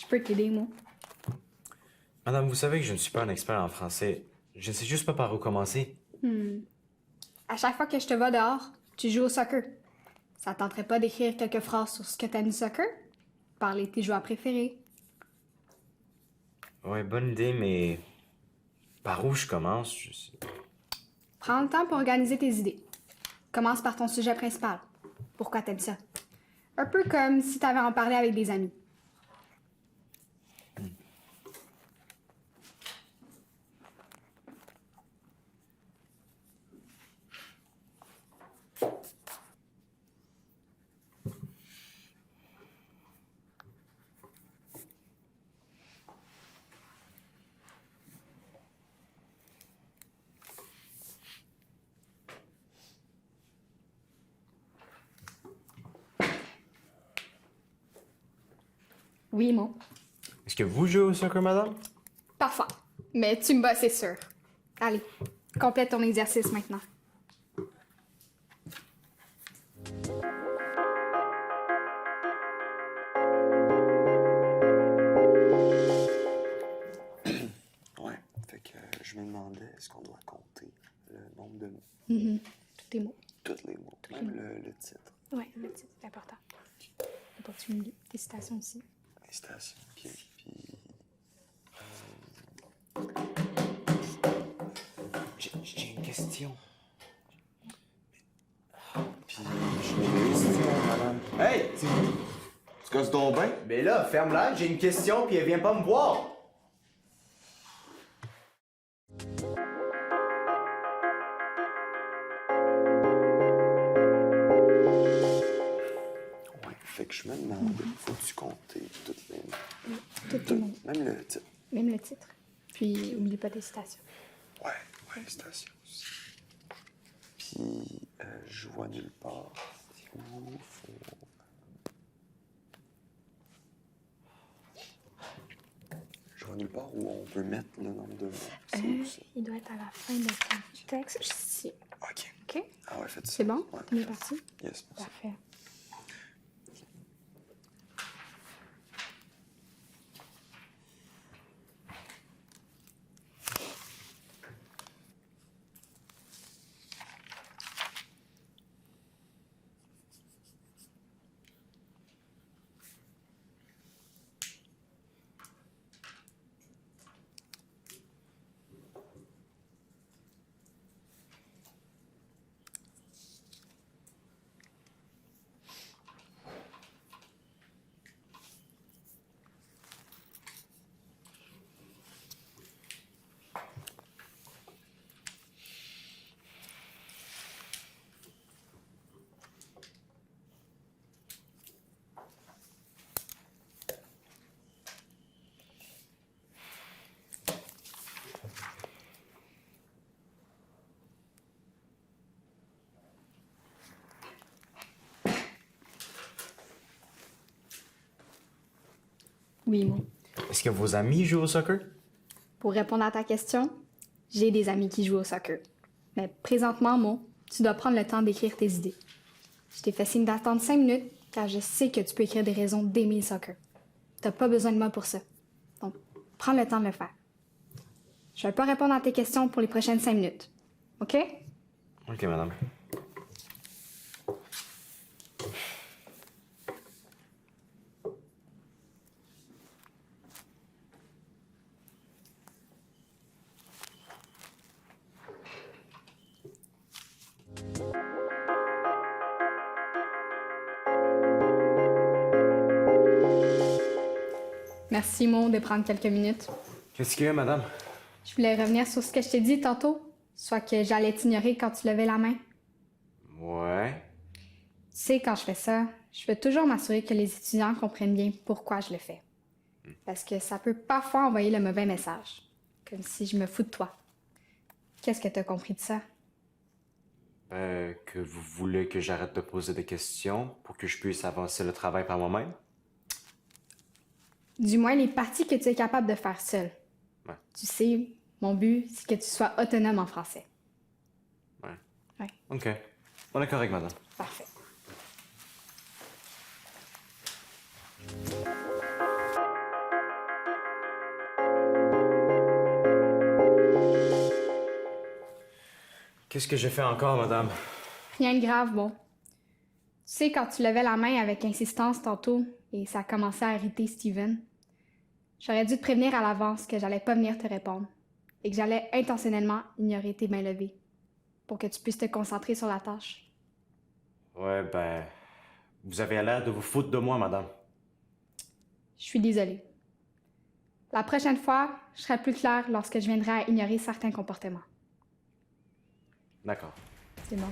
peux t'aider, moi. Madame, vous savez que je ne suis pas un expert en français. Je ne sais juste pas par où commencer. À chaque fois que je te vois dehors, tu joues au soccer. Ça te tenterait pas d'écrire quelques phrases sur ce que t'aimes du soccer? Parler de tes joueurs préférés. Ouais, bonne idée, mais par où je commence? Je sais. Prends le temps pour organiser tes idées. Commence par ton sujet principal. Pourquoi t'aimes ça? Un peu comme si t'avais en parlé avec des amis. Oui, moi. Est-ce que vous jouez au soccer, madame? Parfois. Mais tu me bats, c'est sûr. Allez, complète ton exercice maintenant. Ouais, fait que je me demandais, est-ce qu'on doit compter le nombre de mots? Tous tes mots. Tous les mots, même le titre. Oui, le titre, c'est important. Faut pas que tu m'oublies. Tes citations aussi. Les stations, ok. Puis. J'ai une question. Puis, j'ai une question, madame. Hey! Tu casses ton bain? Mais là, ferme-la, j'ai une question, puis elle vient pas me voir! Ouais, fait que je me demandais, faut-tu compter toutes les mots? Tous tes mots. Même le titre. Même le titre. Puis, oublie pas tes citations. Ouais, station aussi. Puis, je vois nulle part où faut. Je vois nulle part où on peut mettre le nombre de mots. C'est où ça? Il doit être à la fin de ton texte. Ici. Ok. OK? Ah ouais, faites ça. C'est bon? Ouais, On est parti? Yes, merci. Parfait. Oui, moi. Est-ce que vos amis jouent au soccer? Pour répondre à ta question, j'ai des amis qui jouent au soccer. Mais présentement, moi, tu dois prendre le temps d'écrire tes idées. Je t'ai fait signe d'attendre 5 minutes, car je sais que tu peux écrire des raisons d'aimer le soccer. T'as pas besoin de moi pour ça. Donc, prends le temps de le faire. Je vais pas répondre à tes questions pour les prochaines 5 minutes. OK? Ok, madame. Merci, Mo, de prendre quelques minutes. Qu'est-ce qu'il y a, madame? Je voulais revenir sur ce que je t'ai dit tantôt, soit que j'allais t'ignorer quand tu levais la main. Ouais. Tu sais, quand je fais ça, je veux toujours m'assurer que les étudiants comprennent bien pourquoi je le fais. Parce que ça peut parfois envoyer le mauvais message, comme si je me fous de toi. Qu'est-ce que t'as compris de ça? Que vous voulez que j'arrête de poser des questions pour que je puisse avancer le travail par moi-même? Du moins les parties que tu es capable de faire seul. Ouais. Tu sais, mon but, c'est que tu sois autonome en français. Ouais. Ouais, Ok. On est correct, madame. parfait. Qu'est-ce que j'ai fait encore, madame? Rien de grave, bon. Tu sais, quand tu levais la main avec insistance tantôt et ça a commencé à irriter Steven, j'aurais dû te prévenir à l'avance que j'allais pas venir te répondre et que j'allais intentionnellement ignorer tes mains levées pour que tu puisses te concentrer sur la tâche. Ouais, ben... Vous avez l'air de vous foutre de moi, madame. Je suis désolée. La prochaine fois, je serai plus claire lorsque je viendrai à ignorer certains comportements. D'accord. C'est bon.